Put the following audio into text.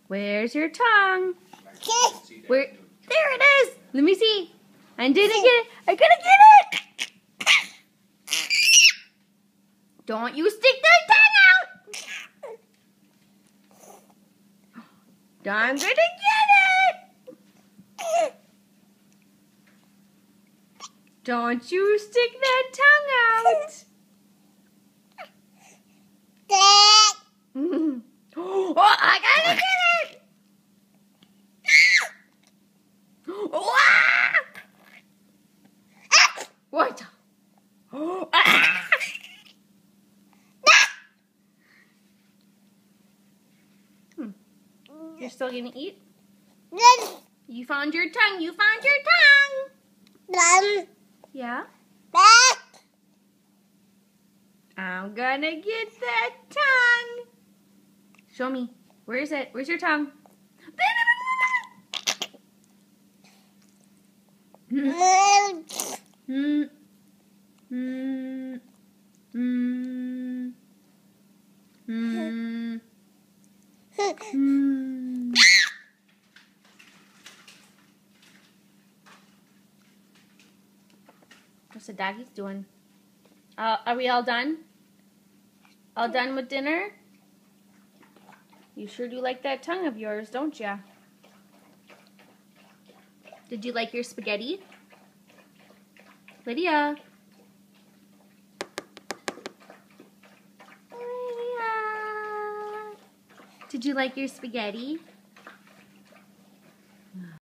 Where's your tongue? Where? There it is. Let me see. I didn't get it. I gotta get it. Don't you stick that tongue out. I'm gonna get it. Don't you stick that tongue out. Oh, I gotta get it. What? Oh, You're still gonna eat? You found your tongue. You found your tongue. Yeah? I'm gonna get that tongue. Show me. Where is it? Where's your tongue? What's the doggies doing? Are we all done? All done with dinner? You sure do like that tongue of yours, don't ya? Did you like your spaghetti? Lydia? Lydia? Did you like your spaghetti?